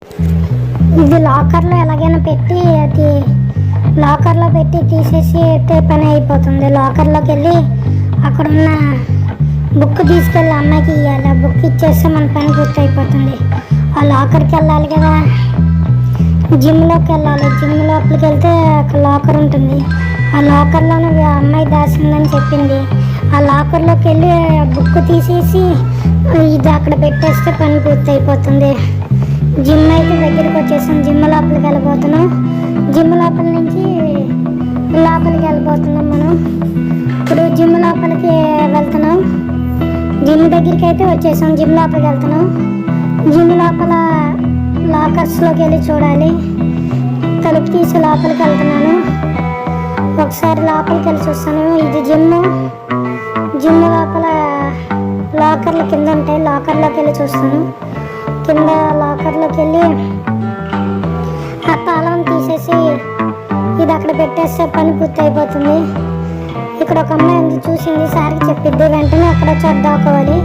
ఇది లాకర్లో ఎలాగైనా పెట్టి అది లాకర్లో పెట్టి తీసేసి అయితే పని అయిపోతుంది. లాకర్లోకి వెళ్ళి అక్కడున్న బుక్ తీసుకెళ్ళి అమ్మాయికి ఇవ్వాలి. ఆ బుక్ ఇచ్చేస్తే మన పని పూర్తి అయిపోతుంది. ఆ లాకర్కి వెళ్ళాలి కదా, జిమ్లోకి వెళ్ళాలి. జిమ్ లోపలికి వెళ్తే ఒక లాకర్ ఉంటుంది. ఆ లాకర్లోనే అమ్మాయి దాచిందని చెప్పింది. ఆ లాకర్లోకి వెళ్ళి బుక్ తీసేసి ఇది అక్కడ పెట్టేస్తే పని పూర్తి అయిపోతుంది. జిమ్ అయితే దగ్గరికి వచ్చేసాం. జిమ్ లోపలికి వెళ్ళిపోతున్నాం. జిమ్ లోపల నుంచి లోపలికి వెళ్ళిపోతున్నాం. మనం ఇప్పుడు జిమ్ లోపలికి వెళ్తున్నాం. జిమ్ దగ్గరికి అయితే వచ్చేసాం. జిమ్ లోపలికి వెళ్తున్నాం. జిమ్ లోపల లాకర్స్లోకి వెళ్ళి చూడాలి. తలుపు తీసి లోపలికి వెళ్తున్నాను. ఒకసారి లోపలికి వెళ్ళి చూస్తాను. ఇది జిమ్ లోపల లాకర్లు కింద ఉంటాయి. లాకర్లోకి వెళ్ళి చూస్తాను. కింద లాకర్లోకి వెళ్ళి ఆ తాళం తీసేసి ఇది అక్కడ పెట్టేస్తే పని పూర్తి అయిపోతుంది. ఇక్కడ ఒక అమ్మాయి చూసింది, సార్కి చెప్పిద్ది. వెంటనే అక్కడ దాక్కోవాలి.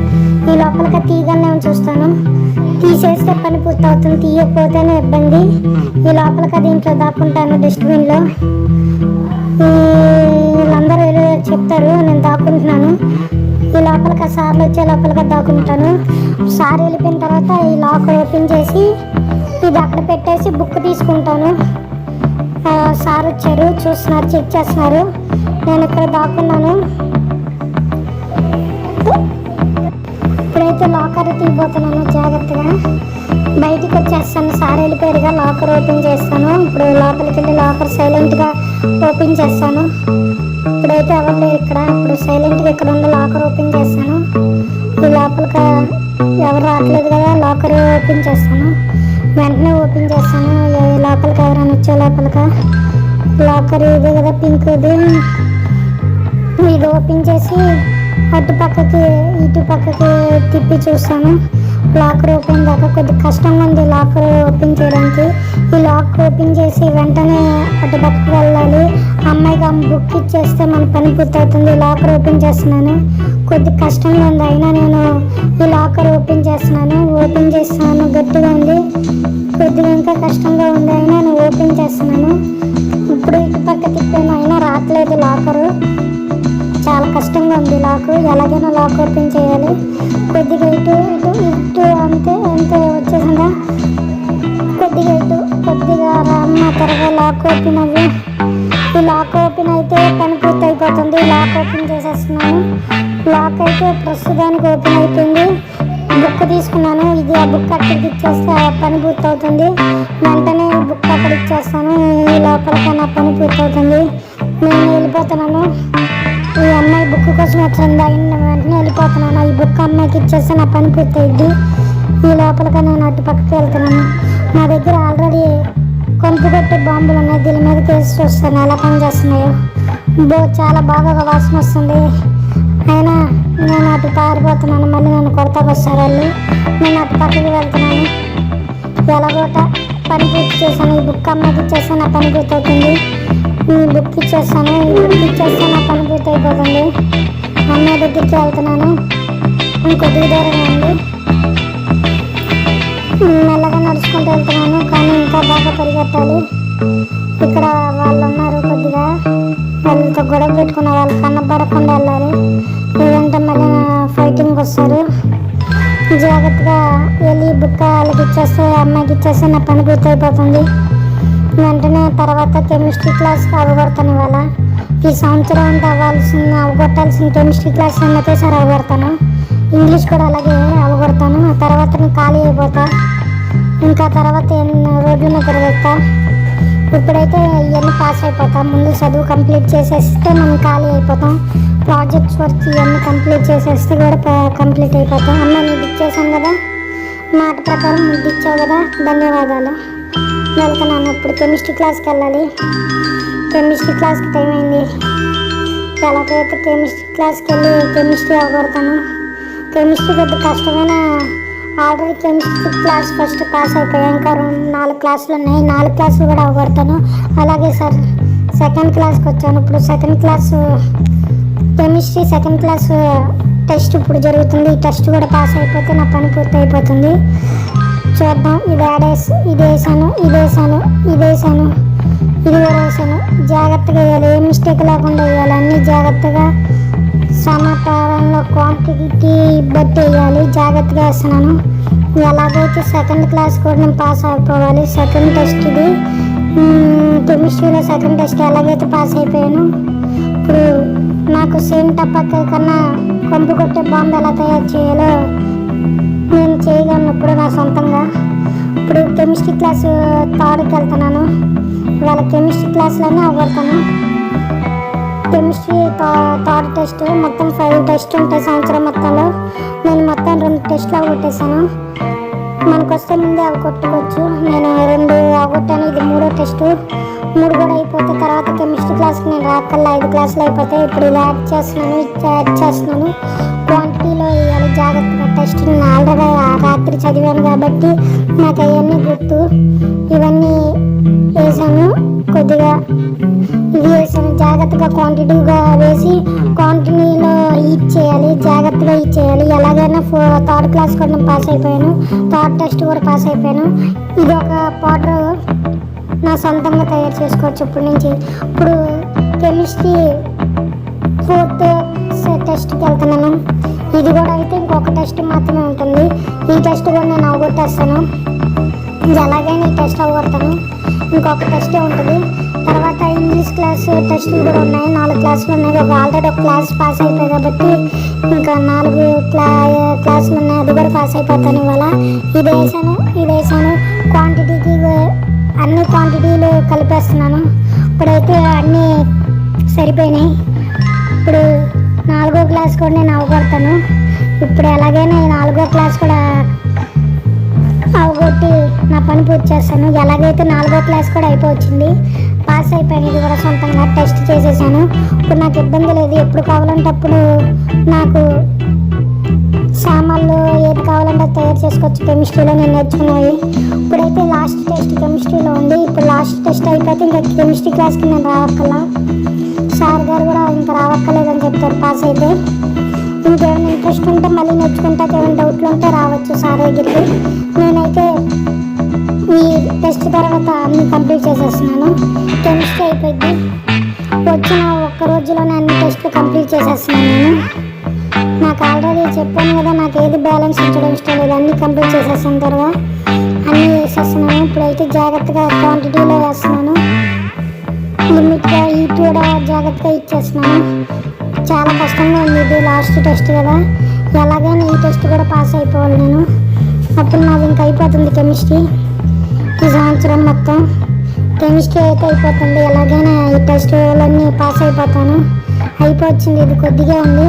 ఈ లోపలికి తీయగానే చూస్తాను. తీసేస్తే పని పూర్తి అవుతుంది. తీయకపోతేనే ఇబ్బంది. ఈ లోపలికి దీంట్లో దాక్కుంటాను డస్ట్బిన్లో. వీళ్ళందరూ చెప్తారు, నేను దాక్కుంటున్నాను. ఈ లోపలికి సార్లు వచ్చే లోపలికి దాక్కుంటాను. సార్ వెళ్ళిపోయిన తర్వాత ఈ లాక్ ఓపెన్ చేసి ఇది అక్కడ పెట్టేసి బుక్ తీసుకుంటాను. సార్ వచ్చారు, చూస్తున్నారు, చెక్ చేస్తున్నారు. నేను ఇక్కడ దాక్కున్నాను. ఇప్పుడైతే లాకర్ తీయబోతున్నాను. జాగ్రత్తగా బయటికి వచ్చేస్తాను. సార్ వెళ్ళిపోయారుగా, లాకర్ ఓపెన్ చేస్తాను. ఇప్పుడు లోపలికి వెళ్ళి లాకర్ సైలెంట్గా ఓపెన్ చేస్తాను. ఇప్పుడైతే ఎవరు లేరు ఇక్కడ. ఇప్పుడు సైలెంట్గా ఇక్కడ ఉండి లాకర్ ఓపెన్ చేస్తాను. ఈ లోపలికి ఎవరు రావట్లేదు కదా, లాకర్ ఓపెన్ చేస్తాను. వెంటనే ఓపెన్ చేస్తాను. లోపలికి ఎవరైనా వచ్చే లోపలికి లాకర్ ఇదే కదా, పింక్ ఇది ఓపెన్ చేసి అటు పక్కకి ఇటు పక్కకి తిప్పి చూస్తాను. లాకర్ ఓపెన్ దాకా కొద్దిగా కష్టంగా ఉంది లాకర్ ఓపెన్ చేయడానికి. ఈ లాక్ ఓపెన్ చేసి వెంటనే అటు పక్కకి వెళ్ళాలి. అమ్మాయికి బుక్ ఇచ్చేస్తే మన పని పూర్తవుతుంది. లాకర్ ఓపెన్ చేస్తున్నాను. కొద్దిగా కష్టంగా ఉంది, అయినా నేను ఈ లాకర్ ఓపెన్ చేస్తున్నాను. గట్టిగా ఉంది, కొద్దిగా ఇంకా కష్టంగా ఉంది, అయినా నేను ఓపెన్ చేస్తున్నాను. ఇప్పుడు ఇటు పక్క తిప్పాను, అయినా రావట్లేదు లాకరు. చాలా కష్టంగా ఉంది లాక్. ఎలాగైనా లాక్ ఓపెన్ చేయాలి. కొద్దిగా ఇటు ఇటు ఇటు అంతే వచ్చేసిందా. కొద్దిగా రామ్మ త్వరగా లాక్ ఓపెన్ అవ్వి. ఈ లాక్ ఓపెన్ అయితే పని పూర్తి అయిపోతుంది. లాక్ ఓపెన్ చేసేస్తున్నాను. లాక్ అయితే ప్రస్తుతానికి ఓపెన్ అయిపోయింది. బుక్ తీసుకున్నాను. ఇది ఆ బుక్ అక్కడికి ఇచ్చేస్తే ఆ పని పూర్తి అవుతుంది. వెంటనే ఈ బుక్ అక్కడ ఇచ్చేస్తాను. ఈ లోపలికి నా పని పూర్తి అవుతుంది. నేను వెళ్ళిపోతున్నాను. ఈ అమ్మాయి బుక్ కోసం వచ్చింది, అయిన వెంటనే వెళ్ళిపోతున్నాను. ఈ బుక్ అమ్మాయికి ఇచ్చేస్తే నా పని పూర్తి అయ్యింది. ఈ లోపలికి నేను అటు పక్కకి వెళ్తున్నాను. నా దగ్గర ఆల్రెడీ కొంపు కొట్టే బాంబులు ఉన్నాయి. దీని మీద కేసు చూస్తాను ఎలా పని చేస్తున్నాయో. చాలా బాగా వాసన వస్తుంది. అయినా నేను అటు పారిపోతున్నాను. మళ్ళీ నన్ను కొడతాకు వస్తారు వాళ్ళు. నేను అటు పక్కకి వెళ్తున్నాను. ఎలాగోట పని పూర్తి చేశాను. ఈ బుక్ అమ్మాయికి ఇచ్చేస్తే నా పని పూర్తి అవుతుంది. ఈ బుక్ ఇచ్చేస్తే నా పని పూర్తి అయిపోతుంది. అమ్మాయి దగ్గరికి వెళ్తున్నాను. కొద్దిగా దూరంగా ఉంది. మెల్లగా నడుచుకుంటూ వెళ్తున్నాను, కానీ ఇంకా బాగా పరిగెత్తాలి. ఇక్కడ వాళ్ళు ఉన్నారు, కొద్దిగా వాళ్ళతో గొడవ పెట్టుకున్న వాళ్ళు కనబడకుండా వెళ్ళాలి. లేదంటే మళ్ళీ ఫైటింగ్ వస్తారు. జాగ్రత్తగా వెళ్ళి బుక్ వాళ్ళకి ఇచ్చేస్తే అమ్మాయికి ఇచ్చేస్తే నా పని పూర్తి అయిపోతుంది. వెంటనే తర్వాత కెమిస్ట్రీ క్లాస్కి అవగొడతాను. ఇవాళ ఈ సంవత్సరం అంతా అవగొట్టాల్సిన కెమిస్ట్రీ క్లాస్ ఒకేసారి అవగొడతాను. ఇంగ్లీష్ కూడా అలాగే అవగొడతాను. ఆ తర్వాత నేను ఖాళీ అయిపోతా. ఇంకా తర్వాత రోడ్ల మీద తిరగెత్తా. ఇప్పుడైతే ఇవన్నీ పాస్ అయిపోతాం. ముందు చదువు కంప్లీట్ చేసేస్తే మనం ఖాళీ అయిపోతాం. ప్రాజెక్ట్స్ వర్క్ ఇవన్నీ కంప్లీట్ చేసేస్తే కూడా కంప్లీట్ అయిపోతాం. అమ్మ నీకు ఇచ్చేసాను కదా, మాట ప్రకారం నీకు ఇచ్చావు కదా, ధన్యవాదాలు. వెళ్తున్నాను. ఇప్పుడు కెమిస్ట్రీ క్లాస్కి వెళ్ళాలి. కెమిస్ట్రీ క్లాస్కి టైం అయింది. ఎలాగైతే కెమిస్ట్రీ క్లాస్కి వెళ్ళి కెమిస్ట్రీ అవగొడతాను. కెమిస్ట్రీ కొద్ది కష్టమైన already chemistry class first pass అయిపోయాయి. ఇంకా 4 క్లాసులు ఉన్నాయి. 4 క్లాసులు కూడా అవగొడతాను. అలాగే సార్ సెకండ్ క్లాస్కి వచ్చాను. ఇప్పుడు second class chemistry second class test ఇప్పుడు జరుగుతుంది. ఈ టెస్ట్ కూడా పాస్ అయిపోతే నా పని పూర్తి అయిపోతుంది. చూద్దాం. ఇది వేసాను, ఇది కూడా వేసాను. జాగ్రత్తగా వేయాలి, ఏ మిస్టేక్ లేకుండా వేయాలి. అన్నీ జాగ్రత్తగా సమాచారంలో క్వాంటిటీ బట్టి వేయాలి. జాగ్రత్తగా వేస్తున్నాను. ఎలాగైతే సెకండ్ క్లాస్ కూడా నేను పాస్ అయిపోవాలి. సెకండ్ టెస్ట్ ఇది కెమిస్ట్రీలో సెకండ్ టెస్ట్ ఎలాగైతే పాస్ అయిపోయాను. ఇప్పుడు నాకు సేమ్ టప్పక్క కన్నా కంపు కొట్టే బాంబు ఎలా తయారు చేయాలో నేను చేయగలను ఇప్పుడు నా సొంతంగా. ఇప్పుడు కెమిస్ట్రీ క్లాసు థర్డ్కి వెళ్తున్నాను. ఇవాళ కెమిస్ట్రీ క్లాస్లోనే అవ్వడతాను. కెమిస్ట్రీ థర్డ్ టెస్ట్ మొత్తం 5 టెస్ట్ ఉంటాయి సంవత్సరం మొత్తంలో. నేను మొత్తం 2 టెస్ట్లు అవగొట్టేశాను. మనకు వస్తే ముందే అవగొట్టుకోవచ్చు. నేను 2 అవగొట్టాను. ఇది 3వ టెస్టు. 3 కూడా అయిపోతే తర్వాత కెమిస్ట్రీ క్లాస్కి నేను రాకల్లా 5 క్లాసులు అయిపోతాయి. ఇప్పుడు ఇలా యాడ్ చేస్తున్నాను. క్వాంటిటీలో ఇవాళ జాగ్రత్తగా టెస్ట్ నేను ఆల్రెడీ రాత్రి చదివాను కాబట్టి నాకు అవన్నీ గుర్తు. ఇవన్నీ వేసాను. కొద్దిగా ఇది వేసాను. జాగ్రత్తగా క్వాంటిటీగా వేసి క్వాంటిటీలో చేయాలి. జాగ్రత్తగా చేయాలి. ఎలాగైనా థర్డ్ క్లాస్ కూడా నేను పాస్ అయిపోయాను. థర్డ్ టెస్ట్ కూడా పాస్ అయిపోయాను. ఇది ఒక పౌడర్ నా సొంతంగా తయారు చేసుకోవచ్చు ఇప్పటి నుంచి. ఇప్పుడు కెమిస్ట్రీ 4th టెస్ట్కి వెళ్తున్నాను. ఇది కూడా అయితే ఇంకొక టెస్ట్ మాత్రమే ఉంటుంది. ఈ టెస్ట్ కూడా నేను అవగొట్టేస్తాను. ఎలాగైనా ఈ టెస్ట్ అవగొడతాను. ఇంకొక టెస్టే ఉంటుంది. తర్వాత ఇంగ్లీష్ క్లాస్ టెస్టులు కూడా ఉన్నాయి. 4 క్లాసులు ఉన్నాయి. ఆల్రెడీ ఒక క్లాస్ పాస్ అయిపోయి కాబట్టి ఇంకా 4 క్లాసులు ఉన్నాయి. అది కూడా పాస్ అయిపోతాను ఇవాళ. ఇది వేసాను. క్వాంటిటీకి అన్ని క్వాంటిటీలు కలిపేస్తున్నాను. ఇప్పుడైతే అన్నీ సరిపోయినాయి. ఇప్పుడు 4వ క్లాస్ కూడా నేను అవగొడతాను. ఇప్పుడు ఎలాగైనా 4వ క్లాస్ కూడా అవగొట్టి నా పని పూర్తి చేస్తాను. ఎలాగైతే 4వ క్లాస్ కూడా అయిపోవచ్చింది. పాస్ అయిపోయాను. ఇది కూడా సొంతంగా టెస్ట్ చేసేసాను. ఇప్పుడు నాకు ఇబ్బంది లేదు. ఎప్పుడు కావాలంటే అప్పుడు నాకు సామాన్లు ఏది కావాలంటే తయారు చేసుకోవచ్చు. కెమిస్ట్రీలో నేను నేర్చుకున్నవి. ఇప్పుడైతే లాస్ట్ టెస్ట్ కెమిస్ట్రీలో ఉంది. ఇప్పుడు లాస్ట్ టెస్ట్ అయిపోతే ఇంకా కెమిస్ట్రీ క్లాస్కి నేను రావక్కలా. సార్ గారు కూడా ఇంకా రావక్కర్లేదని చెప్తారు పాస్ అయితే. ఇంకేమైనా ఇంట్రెస్ట్ ఉంటే మళ్ళీ నేర్చుకుంటాక ఏమైనా డౌట్లు ఉంటే రావచ్చు సార్ దగ్గరికి. నేనైతే ఈ టెస్ట్ తర్వాత అన్ని కంప్లీట్ చేసేస్తున్నాను. కెమిస్ట్రీ అయిపోయింది. వచ్చిన ఒక్క రోజులోనే అన్ని టెస్ట్లు కంప్లీట్ చేసేస్తున్నాను నేను. నాకు ఆల్రెడీ చెప్పాను కదా, నాకు ఏది బ్యాలెన్స్ ఉంచడం ఇష్టం లేదు. అన్నీ కంప్లీట్ చేసేసిన తర్వాత అన్నీ వేసేస్తున్నాను. ఇప్పుడైతే జాగ్రత్తగా క్వాంటిటీలో వేస్తున్నాను. లిమిట్గా హీట్ కూడా జాగ్రత్తగా ఇచ్చేస్తున్నాను. చాలా కష్టంగా ఉంది. ఇది లాస్ట్ టెస్ట్ కదా, ఎలాగైనా ఈ టెస్ట్ కూడా పాస్ అయిపోవాలి నేను. అప్పుడు నాది ఇంకా అయిపోతుంది కెమిస్ట్రీ. ఈ సంవత్సరం మొత్తం కెమిస్ట్రీ అయితే అయిపోతుంది. ఎలాగైనా ఈ టెస్టులన్నీ పాస్ అయిపోతాను. అయిపోవచ్చింది. ఇది కొద్దిగా ఉంది.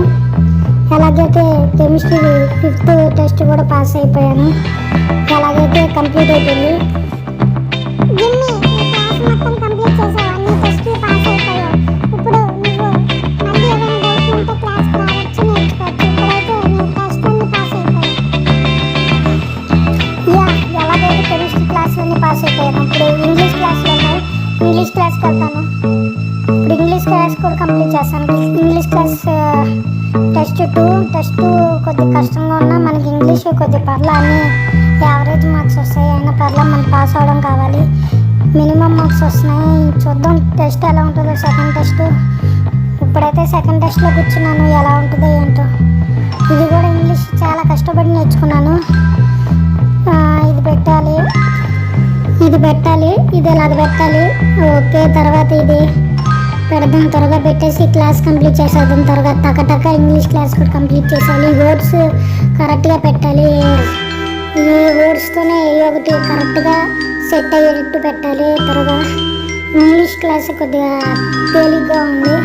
ఎలాగైతే కెమిస్ట్రీ 5th టెస్ట్ కూడా పాస్ అయిపోయాను. ఎలాగైతే కంప్లీట్ అయిపోయింది. పాస్ అయిపోయాను. ఇప్పుడు ఇంగ్లీష్ క్లాస్లో ఉన్నాయి. ఇంగ్లీష్ క్లాస్కి వెళ్తాను. ఇప్పుడు ఇంగ్లీష్ క్లాస్ కూడా కంప్లీట్ చేస్తాను. ఇంగ్లీష్ క్లాస్ టెస్ట్ 2 కొద్దిగా కష్టంగా ఉన్నా మనకి ఇంగ్లీష్ కొద్దిగా పర్లా అన్నీ యావరేజ్ మార్క్స్ వస్తాయి. అయినా పర్లా మనం పాస్ అవ్వడం కావాలి. మినిమం మార్క్స్ వస్తున్నాయి. చూద్దాం టెస్ట్ ఎలా ఉంటుందో. సెకండ్ టెస్ట్ ఇప్పుడైతే సెకండ్ టెస్ట్లో కూర్చున్నాను. ఎలా ఉంటుందో ఏంటో. ఇది కూడా ఇంగ్లీష్ చాలా కష్టపడి నేర్చుకున్నాను. ఇది పెట్టాలి, ఇది ఎలాగ పెట్టాలి. ఓకే, తర్వాత ఇది పెడదాం. త్వరగా పెట్టేసి క్లాస్ కంప్లీట్ చేసేద్దాం. త్వరగా టక ఇంగ్లీష్ క్లాస్ కూడా కంప్లీట్ చేసేయాలి. ఈ వర్డ్స్ కరెక్ట్గా పెట్టాలి. ఈ వర్డ్స్తోనే ఒకటి కరెక్ట్గా సెట్ అయ్యేటట్టు పెట్టాలి. త్వరగా ఇంగ్లీష్ క్లాస్ కొద్దిగా తేలిగ్గా ఉంది.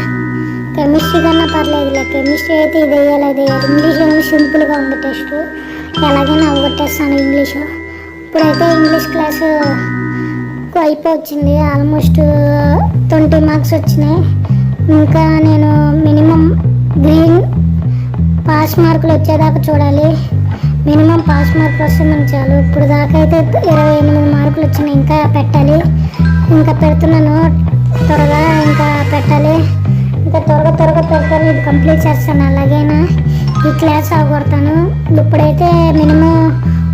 కెమిస్ట్రీ కన్నా పర్లేదులే. కెమిస్ట్రీ అయితే ఇది వేయాలి. ఇంగ్లీష్ సింపుల్గా ఉంది టెస్ట్. ఎలాగైనా అవగొట్టేస్తాను ఇంగ్లీషు. ఇప్పుడైతే ఇంగ్లీష్ క్లాసు అయిపోవచ్చింది. ఆల్మోస్ట్ 20 మార్క్స్ వచ్చినాయి. ఇంకా నేను మినిమం గ్రీన్ పాస్ మార్కులు వచ్చేదాకా చూడాలి. మినిమం పాస్ మార్కులు వస్తే మనం చాలు. ఇప్పుడు దాకా అయితే 28 మార్కులు వచ్చినాయి. ఇంకా పెట్టాలి. ఇంకా పెడుతున్నాను. త్వరగా ఇంకా పెట్టాలి. ఇంకా త్వరగా పెడతాను. ఇది కంప్లీట్ చేస్తాను. అలాగైనా ఈ క్లాస్ అవగొడతాను. ఇప్పుడైతే మినిమం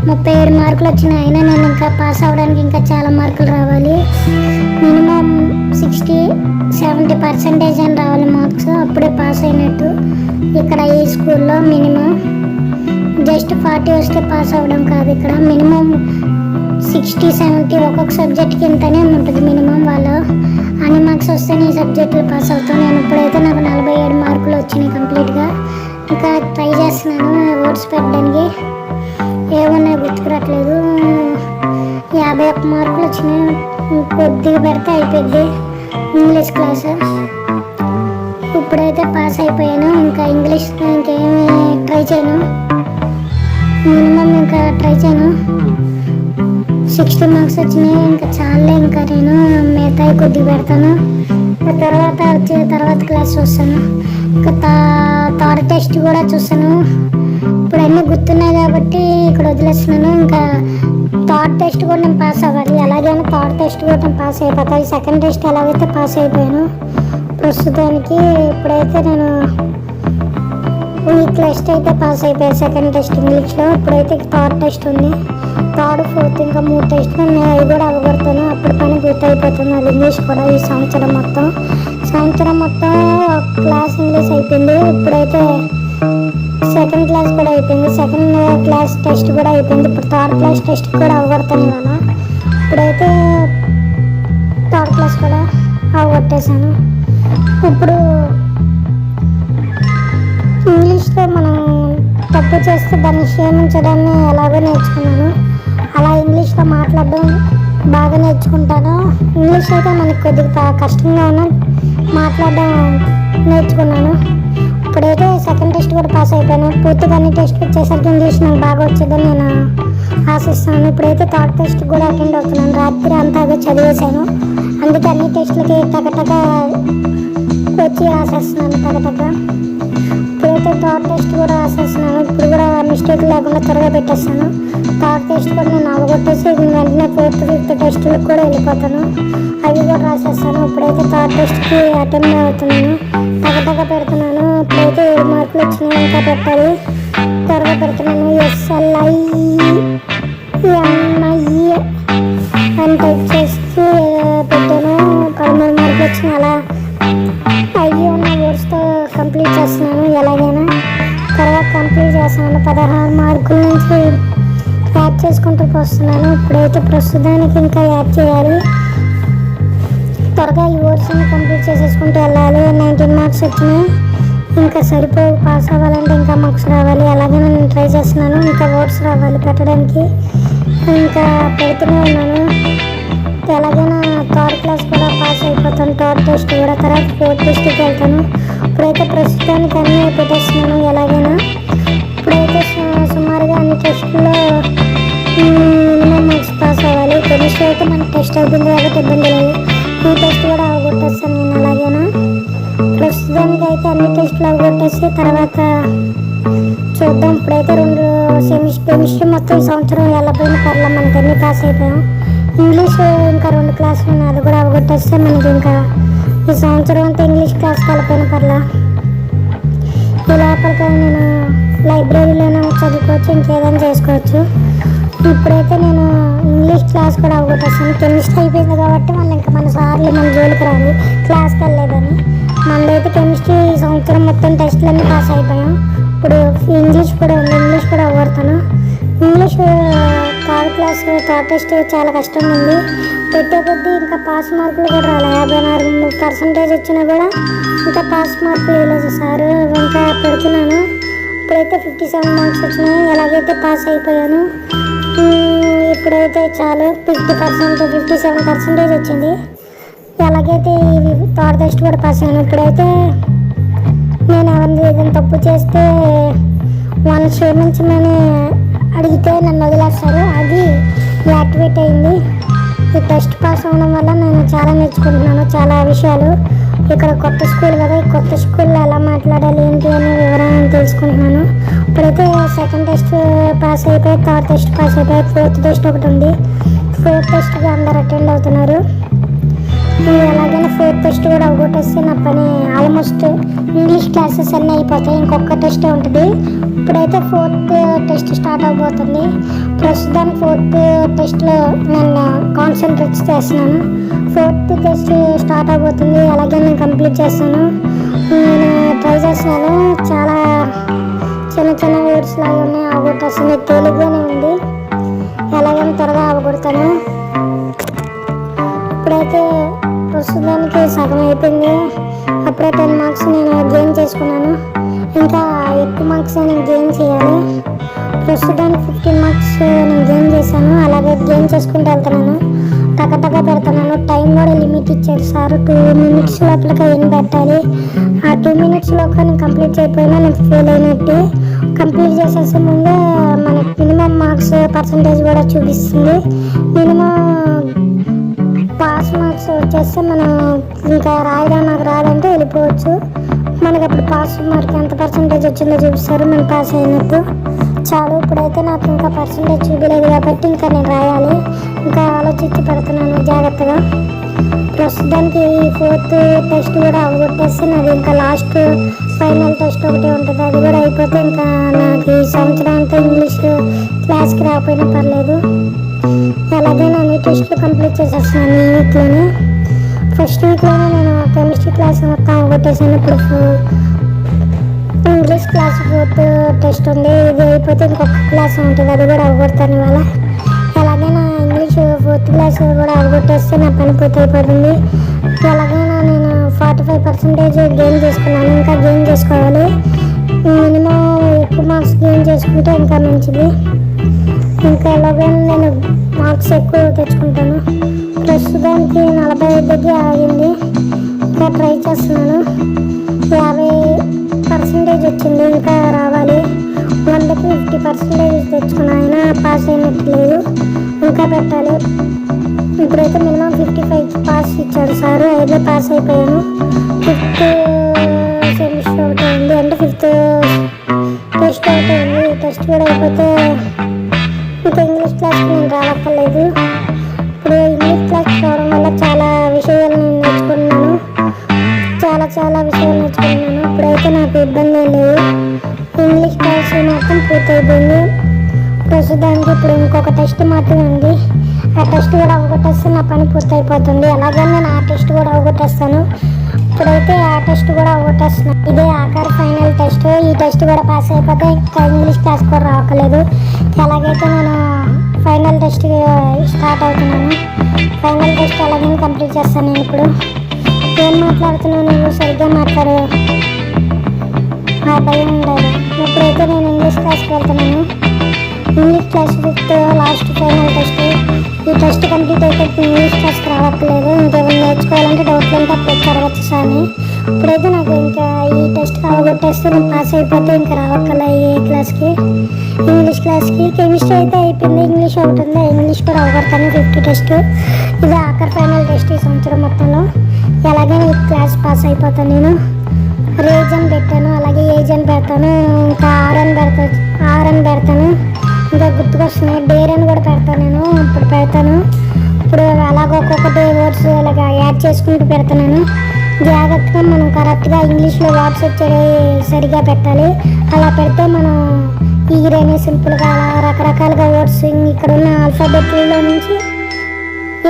37 మార్కులు వచ్చినాయి. అయినా నేను ఇంకా పాస్ అవ్వడానికి ఇంకా చాలా మార్కులు రావాలి. మినిమం 60-70% అని రావాలి మార్క్స్, అప్పుడే పాస్ అయినట్టు. ఇక్కడ ఈ స్కూల్లో మినిమం జస్ట్ 40 వస్తే పాస్ అవ్వడం కాదు, ఇక్కడ మినిమం 60-70 ఒక్కొక్క సబ్జెక్ట్కి ఇంతనే ఉంటుంది మినిమం. వాళ్ళు అన్ని మార్క్స్ వస్తేనే ఈ సబ్జెక్టులు పాస్ అవుతాను. నేను ఇప్పుడైతే నాకు 47 మార్కులు వచ్చినాయి కంప్లీట్గా. ఇంకా ట్రై చేస్తున్నాను ఓట్స్ పెట్టడానికి, ఏమన్నా గుర్తుకురావట్లేదు. 51 మార్కులు వచ్చినాయి, కొద్దిగా పెడితే అయిపోయింది ఇంగ్లీష్ క్లాస్. ఇప్పుడైతే పాస్ అయిపోయాను. ఇంకా ఇంగ్లీష్ ఇంకేమి ట్రై చేయను, మినిమం ఇంకా ట్రై చేయను. 60 మార్క్స్ వచ్చినాయి, ఇంకా చాలే. ఇంకా నేను మిగతాయి కొద్దిగా పెడతాను, తర్వాత క్లాస్ చూస్తాను. ఇంకా థర్డ్ టెస్ట్ కూడా చూస్తాను. ఇప్పుడు అన్నీ గుర్తున్నాయి కాబట్టి ఇక్కడ వదిలేస్తున్నాను. ఇంకా థర్డ్ టెస్ట్ కూడా నేను పాస్ అవ్వాలి, ఎలాగైనా థర్డ్ టెస్ట్ కూడా నేను పాస్ అయిపోతాను. సెకండ్ టెస్ట్ ఎలాగైతే పాస్ అయిపోయాను ప్రస్తుతానికి. ఇప్పుడైతే నేను ఈ టెస్ట్ అయితే పాస్ అయిపోయాను, సెకండ్ టెస్ట్ ఇంగ్లీష్లో. ఇప్పుడైతే థర్డ్ టెస్ట్ ఉంది, థర్డ్ ఫోర్త్ ఇంకా 3 టెస్ట్లు ఉన్నాయి, అవి కూడా అవ్వగొడతాను. అప్పుడు పని పూర్తయిపోతుంది అది ఇంగ్లీష్ కూడా. ఈ సంవత్సరం మొత్తం క్లాస్ ఇంగ్లీష్ అయిపోయింది. ఇప్పుడైతే సెకండ్ క్లాస్ కూడా అయిపోయింది, సెకండ్ క్లాస్ టెస్ట్ కూడా అయిపోయింది. ఇప్పుడు థర్డ్ క్లాస్ టెస్ట్ కూడా అవ్వగొడతాను ఇవాళ. ఇప్పుడైతే థర్డ్ క్లాస్ కూడా అవ్వగొట్టేశాను. ఇప్పుడు ఇంగ్లీష్లో మనం తప్పు చేస్తే దాన్ని క్షమించడాన్ని ఎలాగో నేర్చుకున్నాను, అలా ఇంగ్లీష్లో మాట్లాడడం బాగా నేర్చుకుంటాను. ఇంగ్లీష్ అయితే మనకి కొద్దిగా కష్టంగా ఉన్న మాట్లాడడం నేర్చుకున్నాను. ఇప్పుడైతే సెకండ్ టెస్ట్ కూడా పాస్ అయిపోయాను. పూర్తిగా అన్ని టెస్ట్ వచ్చేసరికి ఇంగ్లీష్ నాకు బాగా వచ్చేదని నేను ఆశిస్తాను. ఇప్పుడైతే థర్డ్ టెస్ట్ కూడా అటెండ్ అవుతున్నాను. రాత్రి అంతా చదివేశాను, అందుకే అన్ని టెస్టులకి టకటక వచ్చి రాసేస్తున్నాను టకటక. ఇప్పుడైతే థర్డ్ టెస్ట్ కూడా రాసేస్తున్నాను. ఇప్పుడు కూడా మిస్టేక్ లేకుండా త్వరగా పెట్టేస్తాను. థర్డ్ టెస్ట్ కూడా నేను అవగొట్టేసి వెంటనే 4th 5th టెస్టులకు కూడా వెళ్ళిపోతాను, అవి కూడా రాసేస్తాను. ఇప్పుడైతే థర్డ్ టెస్ట్కి అటెండ్ అవుతున్నాను, టకటక పెడుతున్నాను. ఇప్పుడైతే 7 మార్కులు వచ్చినాయి, ఇంకా పెట్టాలి, త్వరగా పెడుతున్నాను. SLIMIE అని టైప్ చేసి పెట్టాను, 13 మార్కులు వచ్చినాయి. అలా అయ్యో నా వర్డ్స్తో కంప్లీట్ చేస్తున్నాను, ఎలాగైనా తర్వాత కంప్లీట్ చేస్తున్నాను. 16 మార్కుల నుంచి యాడ్ చేసుకుంటూ వస్తున్నాను. ఇప్పుడైతే ప్రస్తుతానికి ఇంకా యాడ్ చేయాలి, త్వరగా ఈ వర్డ్స్ని కంప్లీట్ చేసేసుకుంటూ వెళ్ళాలి. 19 మార్క్స్ వచ్చినాయి, ఇంకా సరిపోయి పాస్ అవ్వాలంటే ఇంకా మార్క్స్ రావాలి. అలాగే నేను ట్రై చేస్తున్నాను, ఇంకా వర్డ్స్ రావాలి పెట్టడానికి. ఇంకా పెడుతూనే ఉన్నాను. ఎలాగైనా థర్డ్ క్లాస్ కూడా పాస్ అయిపోతాను, థర్డ్ టెస్ట్ కూడా. తర్వాత 4th టెస్ట్కి వెళ్తాను. ఇప్పుడైతే ప్రస్తుతానికి అన్నీ పెట్టేస్తున్నాను ఎలాగైనా. ఇప్పుడైతే సుమారుగా అన్ని టెస్టుల్లో మినిమం మార్క్స్ పాస్ అవ్వాలి. కెమిస్ట్రీ అయితే మనకి టెస్ట్ అవుతుంది కాబట్టి ఇబ్బంది లేదు, ఈ టెస్ట్ కూడా అవగొట్టేస్తాను నేను ఎలాగైనా. ప్రస్తుతానికి అయితే అన్ని టెస్టులు అవగొట్టేసి తర్వాత చూద్దాం. ఇప్పుడైతే 2 కెమిస్ట్రీ మొత్తం ఈ సంవత్సరం వెళ్ళపోయిన పర్లా, మనకి అన్నీ పాస్ అయిపోయాం. ఇంగ్లీష్ ఇంకా 2 క్లాసులు ఉన్నాయి, అది కూడా అవగొట్టేస్తే మనకి ఇంకా ఈ సంవత్సరం అంతా ఇంగ్లీష్ క్లాస్కి వెళ్ళిపోయిన పర్లా. ఈ లోపలికి నేను లైబ్రరీలోనే చదువుకోవచ్చు, ఇంకేదైనా చేసుకోవచ్చు. ఇప్పుడైతే నేను ఇంగ్లీష్ క్లాస్ కూడా అవగొట్టేస్తాను. కెమిస్ట్రీ అయిపోయింది కాబట్టి మళ్ళీ ఇంకా మన సార్లు మన జోలికి రాదు క్లాస్కి వెళ్ళలేదని. మనదైతే కెమిస్ట్రీ ఈ సంవత్సరం మొత్తం టెస్టులన్నీ పాస్ అయిపోయాం. ఇప్పుడు ఇంగ్లీష్ కూడా ఉంది, ఇంగ్లీష్ కూడా అవగొడతాను. English third class third test చాలా కష్టంగా ఉంది, పెట్టే కొద్దీ ఇంకా పాస్ మార్కులు కూడా రాలే. 54% వచ్చినా కూడా ఇంకా పాస్ మార్కులు వేయలేదు సారు, ఇంకా పెడుతున్నాను. ఇప్పుడైతే 57 మార్క్స్ వచ్చినాయి, ఎలాగైతే పాస్ అయిపోయాను. ఇప్పుడైతే చాలు 57% వచ్చింది, ఎలాగైతే థర్డ్ టెస్ట్ కూడా పాస్ అయ్యాను. ఇప్పుడైతే నేను ఎవరిని ఏదైనా తప్పు చేస్తే వాళ్ళని క్షమించమని అడిగితే నన్ను వదిలేస్తారు, అది యాక్టివేట్ అయింది. ఈ టెస్ట్ పాస్ అవ్వడం వల్ల నేను చాలా నేర్చుకుంటున్నాను, చాలా విషయాలు. ఇక్కడ కొత్త స్కూల్ కదా, ఈ కొత్త స్కూల్లో ఎలా మాట్లాడాలి ఏంటి అనే వివరాలను తెలుసుకుంటున్నాను. ఇప్పుడైతే సెకండ్ టెస్ట్ పాస్ అయిపోయి, థర్డ్ టెస్ట్ పాస్ అయిపోయి, 4th టెస్ట్ ఒకటి ఉంది. 4th టెస్ట్కి అందరు అటెండ్ అవుతున్నారు. ఎలాగైనా 4th టెస్ట్ కూడా అవగొట్టేస్తే నా పని ఆల్మోస్ట్ ఇంగ్లీష్ క్లాసెస్ అన్నీ అయిపోతాయి, ఇంకొక టెస్టే ఉంటుంది. ఇప్పుడైతే 4th టెస్ట్ స్టార్ట్ అవబోతుంది. ప్రస్తుతానికి 4th టెస్ట్లో నేను కాన్సన్ట్రేట్ చేస్తున్నాను. 4th టెస్ట్ స్టార్ట్ అవబోతుంది, అలాగే నేను కంప్లీట్ చేస్తాను. నేను ట్రై చేస్తున్నాను. చాలా చిన్న చిన్న వర్డ్స్ లాగా ఉన్నాయి, అవగొట్టేస్తాను. తేలిగ్గానే ఉంది, ఎలాగైనా త్వరగా అవగొడతాను. ఇప్పుడైతే ప్రస్తుతానికి సగం అయిపోయింది. అప్పుడే 10 మార్క్స్ నేను గెయిన్ చేసుకున్నాను. ఇంకా ఎక్కువ మార్క్స్ నేను గెయిన్ చేయాలి. ప్రస్తుతానికి 15 మార్క్స్ నేను గెయిన్ చేశాను. అలాగే గెయిన్ చేసుకుంటూ వెళ్తున్నాను, టకటక పెడుతున్నాను. టైం కూడా లిమిట్ ఇచ్చారు సార్, 2 minutes లోపలికి ఏం పెట్టాలి. ఆ 2 minutes లోగా నేను కంప్లీట్ చేయకపోయినా నేను ఫెయిల్ అయినట్టు. కంప్లీట్ చేసేసే ముందే మనకి మినిమం మార్క్స్ పర్సంటేజ్ కూడా చూపిస్తుంది. మినిమం పాస్ మార్క్స్ వచ్చేస్తే మనం ఇంకా రాయడం నాకు రాదంటే వెళ్ళిపోవచ్చు. మనకి అప్పుడు పాస్ మార్క్ ఎంత పర్సంటేజ్ వచ్చిందో చూపిస్తారు, మనం పాస్ అయినట్టు. చాలు, ఇప్పుడైతే నాకు ఇంకా పర్సంటేజ్ చూపించలేదు కాబట్టి ఇంకా నేను రాయాలి. ఇంకా ఆలోచించి పెడుతున్నాను జాగ్రత్తగా. ప్రస్తుతానికి 4th టెస్ట్ కూడా అవగొట్టేస్తే నాది ఇంకా లాస్ట్ ఫైనల్ టెస్ట్ ఒకటే ఉంటుంది. అది కూడా అయిపోతే ఇంకా నాకు ఈ సంవత్సరం అంతా ఇంగ్లీష్ క్లాస్కి రాకపోయినా పర్లేదు. అలాగే నేను ఈ టెస్ట్లు కంప్లీట్ చేసేస్తున్నాను ఈ వీక్లోనే. ఫస్ట్ వీక్లోనే నేను కెమిస్ట్రీ క్లాస్ మొత్తం అవగొట్టేసాను. ఇప్పుడు ఇంగ్లీష్ క్లాస్ 4th టెస్ట్ ఉంది, ఇది అయిపోతే ఇంకొక క్లాస్ ఉంటుంది, అది కూడా అవగొడతాను ఇవాళ. అలాగే నా ఇంగ్లీష్ 4th క్లాస్ కూడా అవగొట్టేస్తే నా పని పూర్తి అయిపోతుంది. ఎలాగైనా నేను 45% గెయిన్ చేసుకున్నాను, ఇంకా గెయిన్ చేసుకోవాలి. మినిమం ఎక్కువ మార్క్స్ గెయిన్ చేసుకుంటే ఇంకా మంచిది. ఇంకా ఎలాగైనా నేను మార్క్స్ ఎక్కువ తెచ్చుకుంటాను. ప్రస్తుతానికి 45 దగ్గర ఆగింది, ఇంకా ట్రై చేస్తున్నాను. 50% వచ్చింది, ఇంకా రావాలి. 100కి 50% తెచ్చుకున్నా, అయినా పాస్ అయినట్టు లేదు, ఇంకా పెట్టాలి. ఇప్పుడైతే మినిమం 55 పాస్ ఇచ్చాడు సారు, అయితే పాస్ అయిపోయాను. 5th సెమిస్టర్ ఒకటి ఉంది, అంటే 5th టెస్ట్ ఒకటి ఉంది. ఈ టెస్ట్ కూడా అయిపోతే ఇంకా ఇంగ్లీష్ క్లాస్కి నేను రావక్కర్లేదు. ఇప్పుడు ఇంగ్లీష్ క్లాస్ పోవడం వల్ల చాలా విషయాలు నేను నేర్చుకున్నాను, చాలా విషయాలు నేర్చుకున్నాను. ఇప్పుడైతే నాకు ఇబ్బంది ఏం లేదు. ఇంగ్లీష్ క్లాస్ మొత్తం పూర్తయిపోయింది. ప్రస్తుతానికి ఇప్పుడు ఇంకొక టెస్ట్ మాత్రమే ఉంది. ఆ టెస్ట్ కూడా అవగొట్టేస్తే నా పని పూర్తయిపోతుంది. అలాగే నేను ఆ టెస్ట్ కూడా అవగొట్టేస్తాను. ఇప్పుడైతే ఆ టెస్ట్ కూడా అవగొట్టేస్తున్నాను. ఇదే ఆఖరి ఫైనల్ టెస్ట్. ఈ టెస్ట్ కూడా పాస్ అయిపోతే ఇంకా ఇంగ్లీష్ క్లాస్ కూడా రావట్లేదు. ఎలాగైతే నేను ఫైనల్ టెస్ట్ స్టార్ట్ అవుతున్నాను. ఫైనల్ టెస్ట్ ఎలాగైనా కంప్లీట్ చేస్తాను. నేను ఇప్పుడు ఏం మాట్లాడుతున్నాను, నువ్వు సరిగ్గా మాట్లాడు, ఆ భయం ఉండాలి. ఇప్పుడైతే నేను ఇంగ్లీష్ క్లాస్కి వెళ్తున్నాను. English class 5th last final test. ఈ టెస్ట్ కంప్లీట్ అయితే ఇంగ్లీష్ క్లాస్కి రావట్లేదు. ఇంకేమైనా నేర్చుకోవాలంటే డౌట్లు ఉంటే అప్పుడు అడగచ్చు సార్ని. ఇప్పుడైతే నాకు ఇంకా ఈ టెస్ట్ అవగొట్టేస్తే నేను పాస్ అయిపోతే ఇంకా రావక్కల ఏ క్లాస్కి, ఇంగ్లీష్ క్లాస్కి. కెమిస్ట్రీ అయితే అయిపోయింది, ఇంగ్లీష్ ఒకటి ఉంది, ఇంగ్లీష్ కూడా అవగొడతాను 5th టెస్ట్. ఇది ఆఖరి ఫైనల్ టెస్ట్ ఈ సంవత్సరం మొత్తంలో. ఎలాగైనా ఈ క్లాస్ పాస్ అయిపోతాను నేను. రేజ్ అని పెట్టాను, అలాగే ఏజ్ అని పెడతాను, ఇంకా ఆర్ అని పెడతాను. ఇంకా గుర్తుకొస్తున్నాయి, డేర్ అని కూడా పెడతాను నేను. ఇప్పుడు పెడతాను. ఇప్పుడు అలాగ ఒక్కొక్కటి వర్డ్స్ అలాగా యాడ్ చేసుకుంటూ పెడతాను. జాగ్రత్తగా మనం కరెక్ట్గా ఇంగ్లీష్లో వర్డ్స్ వచ్చేది సరిగా పెట్టాలి. అలా పెడితే మనం ఈజీగానే సింపుల్గా అలా రకరకాలుగా వర్డ్స్ ఇక్కడ ఉన్న ఆల్ఫాబెట్లో నుంచి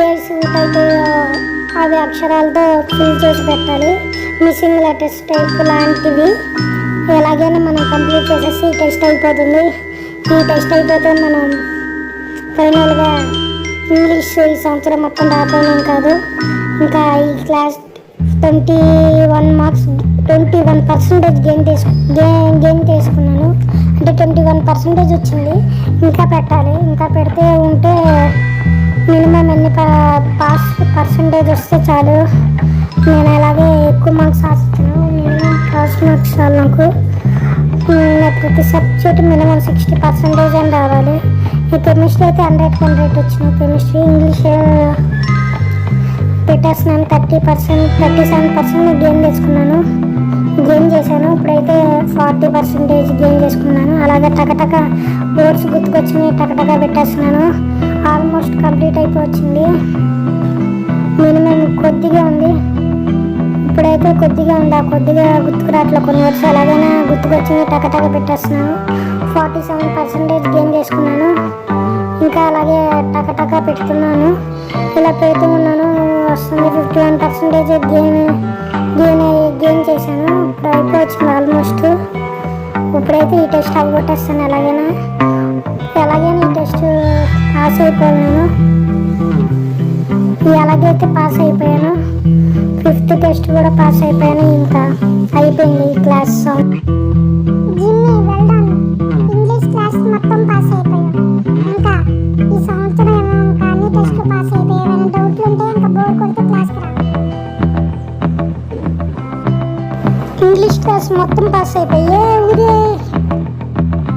ఏ సూట్ అయితే అవి అక్షరాలతో ఫిల్ చేసి పెట్టాలి. మిస్సింగ్ లెటర్స్ టైప్ లాంటివి ఎలాగైనా మనం కంప్లీట్ చేసేసి ఈ టెస్ట్ అయిపోతుంది. ఈ టెస్ట్ అయిపోతే మనం ఫైనల్గా ఇంగ్లీష్ ఈ సంవత్సరం మొత్తం రాకపోయినాం కాదు. ఇంకా ఈ క్లాస్ 21 మార్క్స్ 21% గెయిన్ చేసుకున్నాను. అంటే 21% వచ్చింది. ఇంకా పెట్టాలి, ఇంకా పెడితే ఉంటే మినిమం ఎన్ని పాస్ పర్సంటేజ్ వస్తే చాలు. నేను అలాగే ఎక్కువ మార్క్స్ ఆశిస్తున్నాను. మినిమం పాస్ మార్క్స్ చాలు నాకు. ప్రతి సబ్జెక్ట్ మినిమం 60% అని రావాలి. ఈ కెమిస్ట్రీ అయితే 100కి 100 వచ్చినాయి. కెమిస్ట్రీ ఇంగ్లీష్ పెట్టేస్తున్నాను 37% గెయిన్ చేశాను. ఇప్పుడైతే 40% గెయిన్ చేసుకున్నాను. అలాగే టకటక వర్డ్స్ గుర్తుకొచ్చినాయి, టకటక పెట్టేస్తున్నాను. Almost complete అయిపోవచ్చింది. మినిమం కొద్దిగా ఉంది, ఇప్పుడైతే కొద్దిగా ఉంది. ఆ కొద్దిగా గుర్తుకు రావట్లేదు కొన్ని వర్డ్స్. అలాగైనా గుర్తుకొచ్చినాయి, టకటక పెట్టేస్తున్నాను. 47% గెయిన్ చేసుకున్నాను. ఇంకా అలాగే టకటక పెడుతున్నాను. ఇలా పెడుతూ ఉన్నాను. వస్తుంది 51% గెయిన్ చేశాను. ఇప్పుడు అయిపోవచ్చింది ఆల్మోస్ట్. ఇప్పుడైతే ఈ టెస్ట్ అవ్వగొట్టేస్తాను. ఎలాగైనా ఈ టెస్ట్ పాస్ అయిపోయాను నేను. ఎలాగైతే పాస్ అయిపోయాను. 5th టెస్ట్ కూడా పాస్ అయిపోయాను. ఇంకా అయిపోయింది ఈ క్లాస్. జిమ్మి వెల్డన్, ఇంగ్లీష్ క్లాస్ మొత్తం పాస్ అయిపోయాం. ఇంకా ఈ సంవత్సరం ఇంకా అన్ని టెస్టులు పాస్ అయిపోయాయి. ఏమైనా డౌట్లు ఉంటే ఇంకా బోర్ కొడితే క్లాస్కి రా. ఇంగ్లీష్ క్లాస్ మొత్తం పాస్ అయిపోయాయి. ఊరే